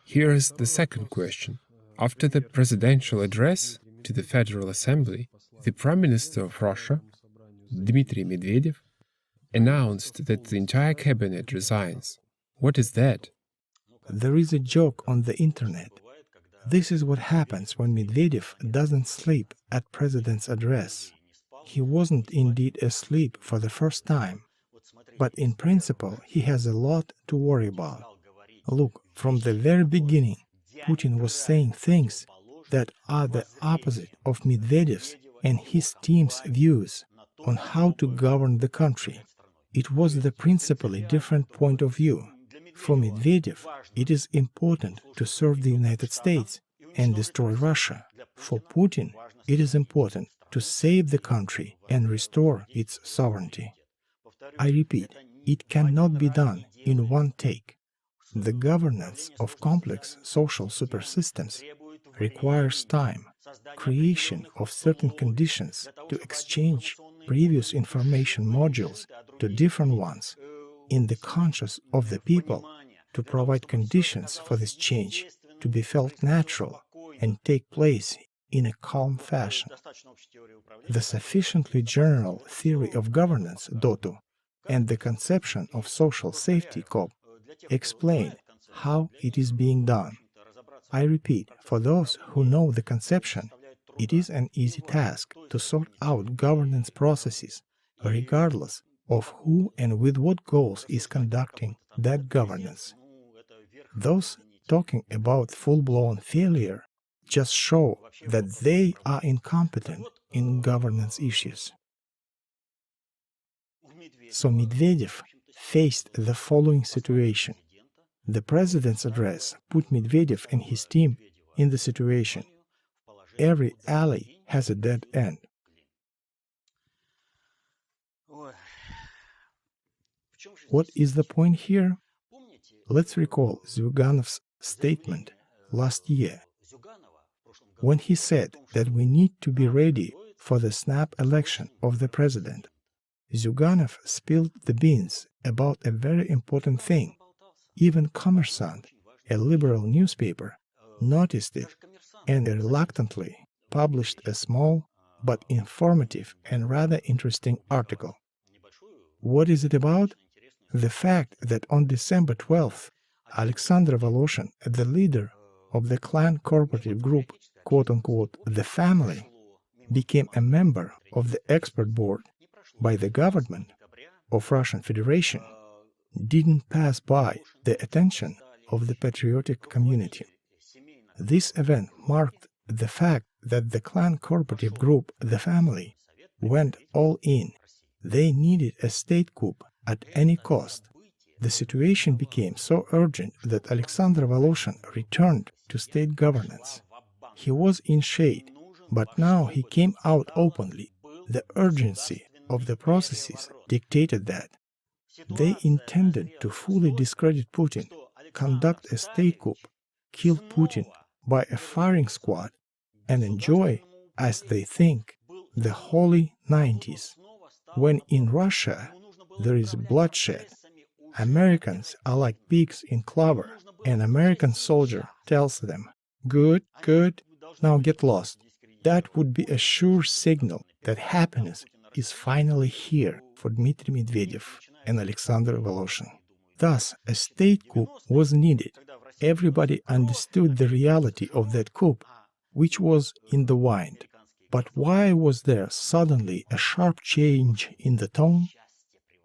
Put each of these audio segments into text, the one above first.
Here is the second question. After the presidential address to the Federal Assembly, the Prime Minister of Russia, Dmitry Medvedev, announced that the entire cabinet resigns. What is that? There is a joke on the internet. This is what happens when Medvedev doesn't sleep at President's address. He wasn't indeed asleep for the first time, but in principle he has a lot to worry about. Look, from the very beginning, Putin was saying things that are the opposite of Medvedev's and his team's views on how to govern the country. It was the principally different point of view. For Medvedev, it is important to serve the United States and destroy Russia. For Putin, it is important to save the country and restore its sovereignty. I repeat, it cannot be done in one take. The governance of complex social supersystems requires time, creation of certain conditions to exchange previous information modules to different ones in the conscience of the people, to provide conditions for this change to be felt natural and take place in a calm fashion. The sufficiently general theory of governance, DOTU, and the conception of social safety, COP, explain how it is being done. I repeat, for those who know the conception, it is an easy task to sort out governance processes, regardless of who and with what goals is conducting that governance. Those talking about full-blown failure just show that they are incompetent in governance issues. So Medvedev faced the following situation. The president's address put Medvedev and his team in the situation. Every alley has a dead end. What is the point here? Let's recall Zyuganov's statement last year, when he said that we need to be ready for the snap election of the president. Zyuganov spilled the beans about a very important thing. Even Kommersant, a liberal newspaper, noticed it and reluctantly published a small but informative and rather interesting article. What is it about? The fact that on December 12th, Alexander Voloshin, the leader of the clan cooperative group, quote-unquote, the family, became a member of the expert board by the government of Russian Federation, didn't pass by the attention of the patriotic community. This event marked the fact that the clan cooperative group, the family, went all in. They needed a state coup at any cost. The situation became so urgent that Alexander Voloshin returned to state governance. He was in shade, but now he came out openly. The urgency of the processes dictated that. They intended to fully discredit Putin, conduct a state coup, kill Putin by a firing squad, and enjoy, as they think, the holy 90s. When in Russia there is bloodshed, Americans are like pigs in clover. An American soldier tells them, "Good, good, now get lost." That would be a sure signal that happiness is finally here for Dmitry Medvedev and Alexander Voloshin. Thus, a state coup was needed. Everybody understood the reality of that coup, which was in the wind. But why was there suddenly a sharp change in the tone?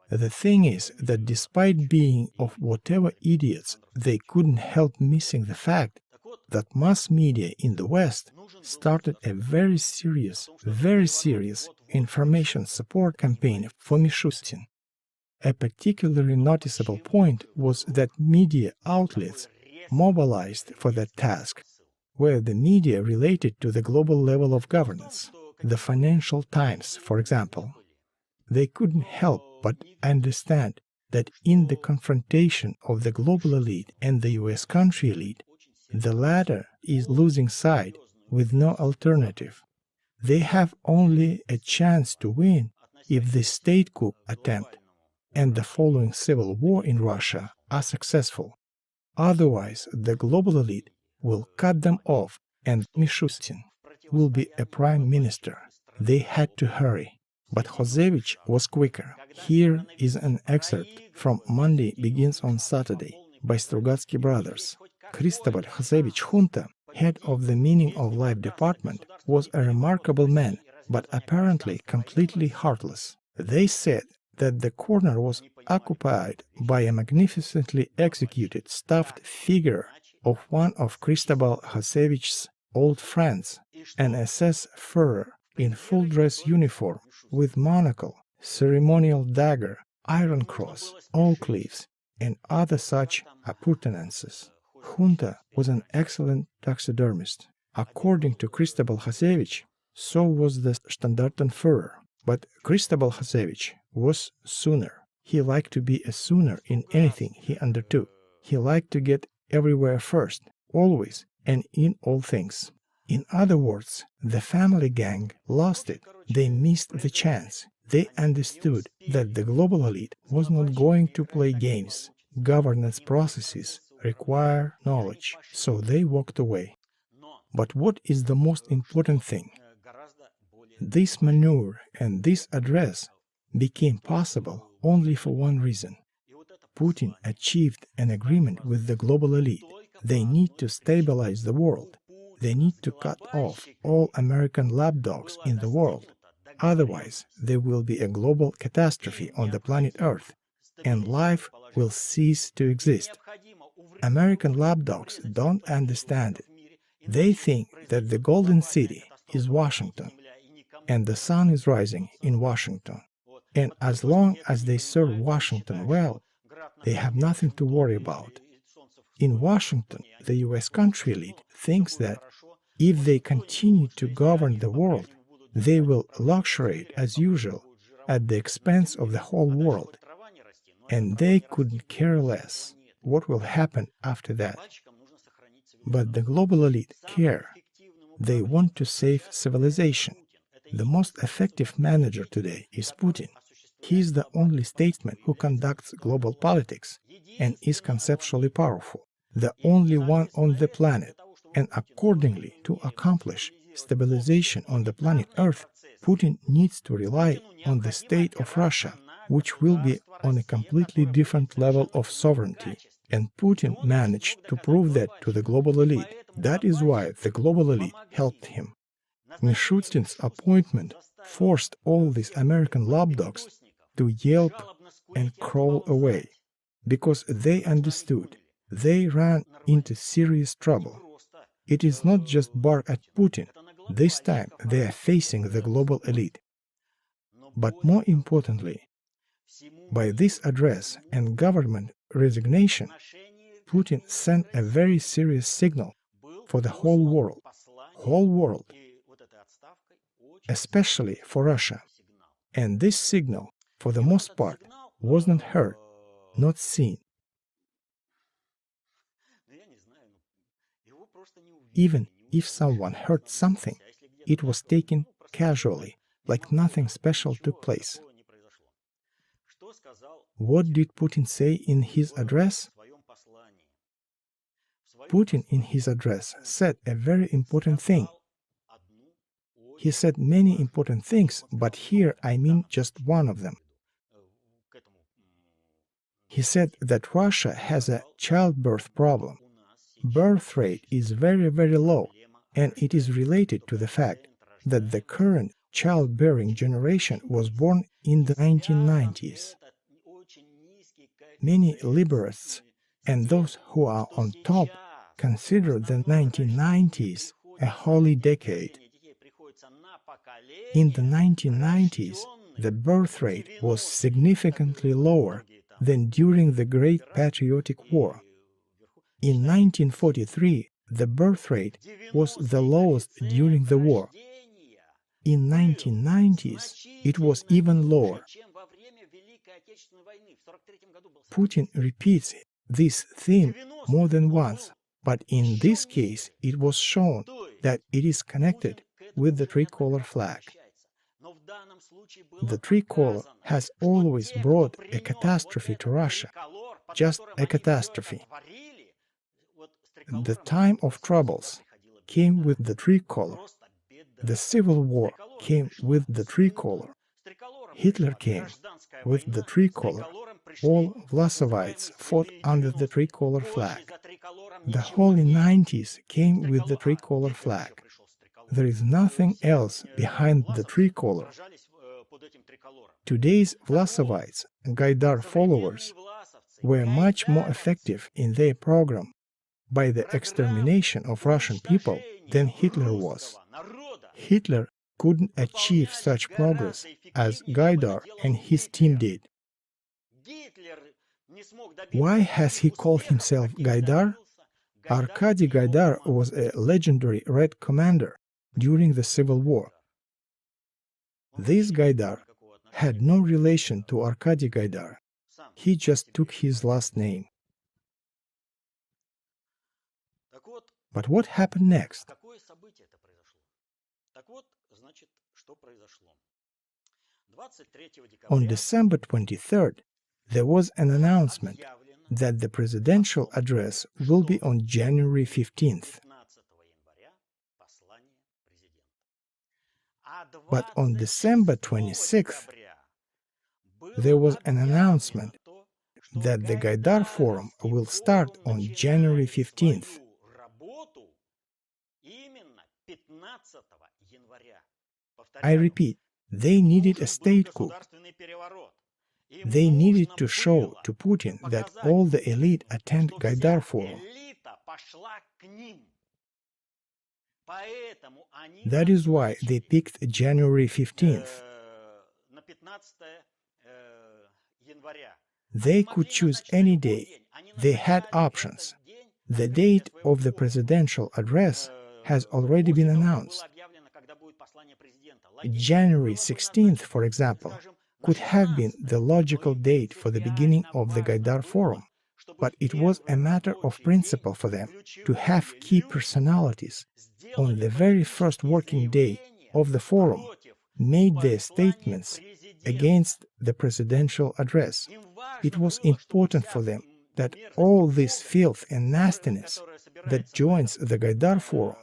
The thing is that despite being of whatever idiots, they couldn't help missing the fact that mass media in the West started a very serious information support campaign for Mishustin. A particularly noticeable point was that media outlets mobilized for that task were the media related to the global level of governance, the Financial Times, for example. They couldn't help but understand that in the confrontation of the global elite and the US country elite, the latter is losing side with no alternative. They have only a chance to win if the state coup attempt and the following civil war in Russia are successful. Otherwise, the global elite will cut them off and Mishustin will be a prime minister. They had to hurry. But Hozevich was quicker. Here is an excerpt from Monday Begins on Saturday by Strugatsky brothers. Cristobal Hozevich Junta, head of the Meaning of Life department, was a remarkable man, but apparently completely heartless. They said that the corner was occupied by a magnificently executed stuffed figure of one of Cristobal Hozevich's old friends, an SS Führer in full-dress uniform with monocle, ceremonial dagger, iron cross, oak leaves, and other such appurtenances. Junta was an excellent taxidermist. According to Cristobal Hozevich, so was the Standartenführer. But Cristobal Hozevich was Sooner. He liked to be a Sooner in anything he undertook. He liked to get everywhere first, always and in all things. In other words, the family gang lost it. They missed the chance. They understood that the global elite was not going to play games. Governance processes require knowledge, so they walked away. But what is the most important thing? This maneuver and this address became possible only for one reason. Putin achieved an agreement with the global elite. They need to stabilize the world. They need to cut off all American lapdogs in the world. Otherwise, there will be a global catastrophe on the planet Earth, and life will cease to exist. American lapdogs don't understand it. They think that the Golden City is Washington, and the sun is rising in Washington. And as long as they serve Washington well, they have nothing to worry about. In Washington, the US country elite thinks that if they continue to govern the world, they will luxuriate as usual at the expense of the whole world, and they couldn't care less what will happen after that. But the global elite care. They want to save civilization. The most effective manager today is Putin. He is the only statesman who conducts global politics and is conceptually powerful, the only one on the planet. And accordingly, to accomplish stabilization on the planet Earth, Putin needs to rely on the state of Russia, which will be on a completely different level of sovereignty. And Putin managed to prove that to the global elite. That is why the global elite helped him. Mishustin's appointment forced all these American lapdogs to yelp and crawl away, because they understood they ran into serious trouble. It is not just bark at Putin. This time they are facing the global elite. But more importantly, by this address and government resignation, Putin sent a very serious signal for the whole world, especially for Russia. And this signal, for the most part, was not heard, not seen. Even if someone heard something, it was taken casually, like nothing special took place. What did Putin say in his address? Putin in his address said a very important thing. He said many important things, but here I mean just one of them. He said that Russia has a childbirth problem. Birth rate is very, very low, and it is related to the fact that the current childbearing generation was born in the 1990s. Many liberals and those who are on top consider the 1990s a holy decade. In the 1990s, the birth rate was significantly lower than during the Great Patriotic War. In 1943, the birth rate was the lowest during the war. In 1990s, it was even lower. Putin repeats this theme more than once, but in this case it was shown that it is connected with the tricolor flag. The tricolor has always brought a catastrophe to Russia, just a catastrophe. The time of troubles came with the tricolor. The Civil War came with the tricolor. Hitler came with the tricolor. All Vlasovites fought under the tricolor flag. The Holy 90s came with the tricolor flag. There is nothing else behind the tricolor. Today's Vlasovites, Gaidar followers, were much more effective in their program by the extermination of Russian people than Hitler was. Hitler couldn't achieve such progress as Gaidar and his team did. Why has he called himself Gaidar? Arkady Gaidar was a legendary Red commander during the Civil War. This Gaidar had no relation to Arkady Gaidar. He just took his last name. But what happened next? On December 23rd, there was an announcement that the presidential address will be on January 15th. But on December 26th, there was an announcement that the Gaidar Forum will start on January 15th. I repeat, they needed a state coup. They needed to show to Putin that all the elite attend Gaidar Forum. That is why they picked January 15th. They could choose any day. They had options. The date of the presidential address has already been announced. January 16th, for example, could have been the logical date for the beginning of the Gaidar Forum, but it was a matter of principle for them to have key personalities on the very first working day of the forum made their statements against the presidential address. It was important for them that all this filth and nastiness that joins the Gaidar Forum,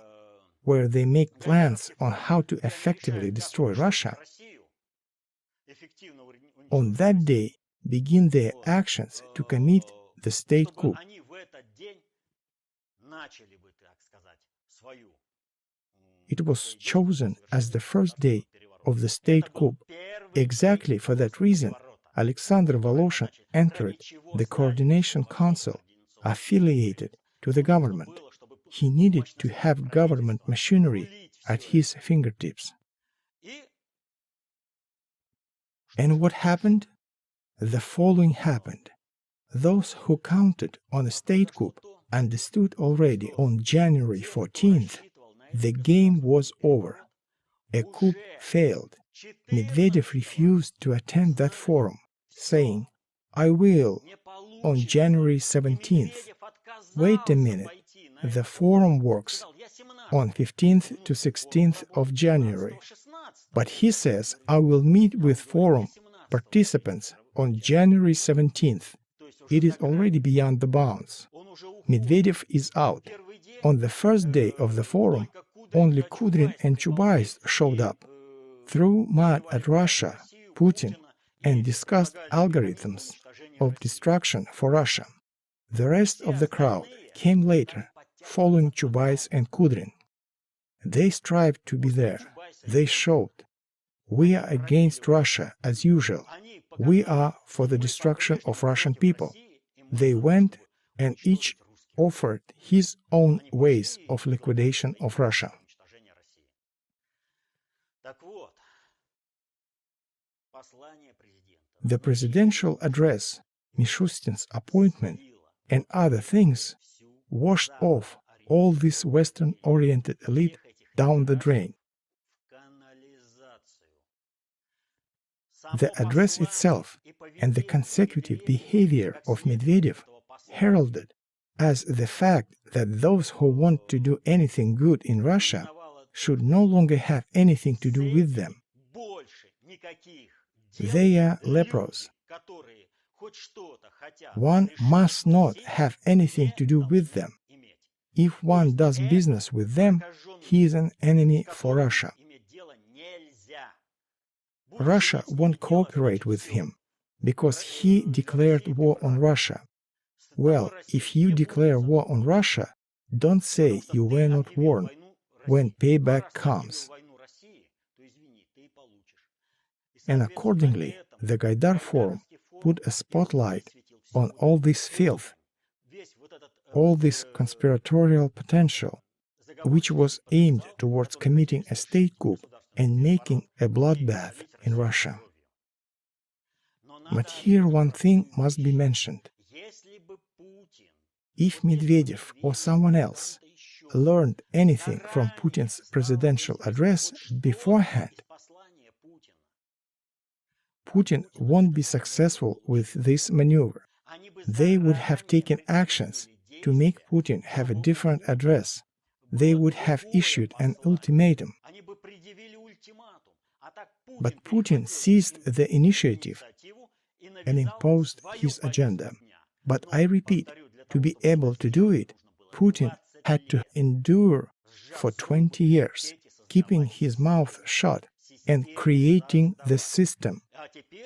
where they make plans on how to effectively destroy Russia, on that day begin their actions to commit the state coup. It was chosen as the first day of the state coup. Exactly for that reason, Alexander Voloshin entered the Coordination Council affiliated to the government. He needed to have government machinery at his fingertips. And what happened? The following happened. Those who counted on a state coup understood already on January 14th the game was over. A coup failed. Medvedev refused to attend that forum, saying, "I will, on January 17th. Wait a minute, the forum works on 15th to 16th of January. But he says, I will meet with forum participants on January 17th. It is already beyond the bounds. Medvedev is out. On the first day of the forum, only Kudrin and Chubais showed up, threw mud at Russia, Putin, and discussed algorithms of destruction for Russia. The rest of the crowd came later, following Chubais and Kudrin. They strived to be there. They showed, we are against Russia as usual. We are for the destruction of Russian people. They went and each offered his own ways of liquidation of Russia. The presidential address, Mishustin's appointment, and other things washed off all this Western-oriented elite down the drain. The address itself and the consecutive behavior of Medvedev heralded as the fact that those who want to do anything good in Russia should no longer have anything to do with them. They are lepers. One must not have anything to do with them. If one does business with them, he is an enemy for Russia. Russia won't cooperate with him, because he declared war on Russia. Well, if you declare war on Russia, don't say you were not warned when payback comes. And accordingly, the Gaidar Forum put a spotlight on all this filth, all this conspiratorial potential, which was aimed towards committing a state coup and making a bloodbath in Russia. But here one thing must be mentioned. If Medvedev or someone else learned anything from Putin's presidential address beforehand, Putin won't be successful with this maneuver. They would have taken actions to make Putin have a different address. They would have issued an ultimatum. But Putin seized the initiative and imposed his agenda. But I repeat, to be able to do it, Putin had to endure for 20 years, keeping his mouth shut and creating the system.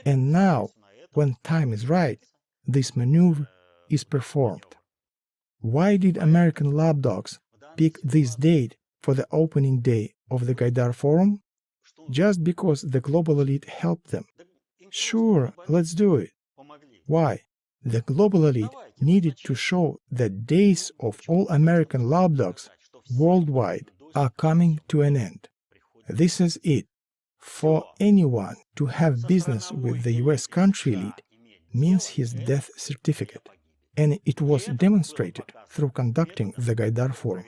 And now, when time is right, this maneuver is performed. Why did American lapdogs pick this date for the opening day of the Gaidar Forum? Just because the global elite helped them. Sure, let's do it. Why? The global elite needed to show that days of all American lapdogs worldwide are coming to an end. This is it. For anyone to have business with the US country elite means his death certificate, and it was demonstrated through conducting the Gaidar Forum.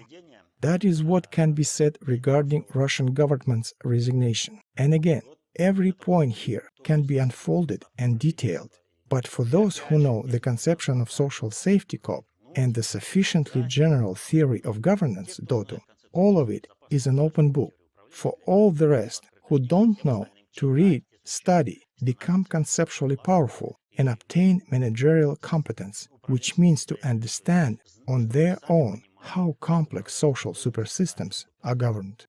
That is what can be said regarding Russian government's resignation. And again, every point here can be unfolded and detailed. But for those who know the conception of social safety corps and the sufficiently general theory of governance, Dotu, all of it is an open book. For all the rest who don't know, to read, study, become conceptually powerful, and obtain managerial competence, which means to understand on their own how complex social supersystems are governed.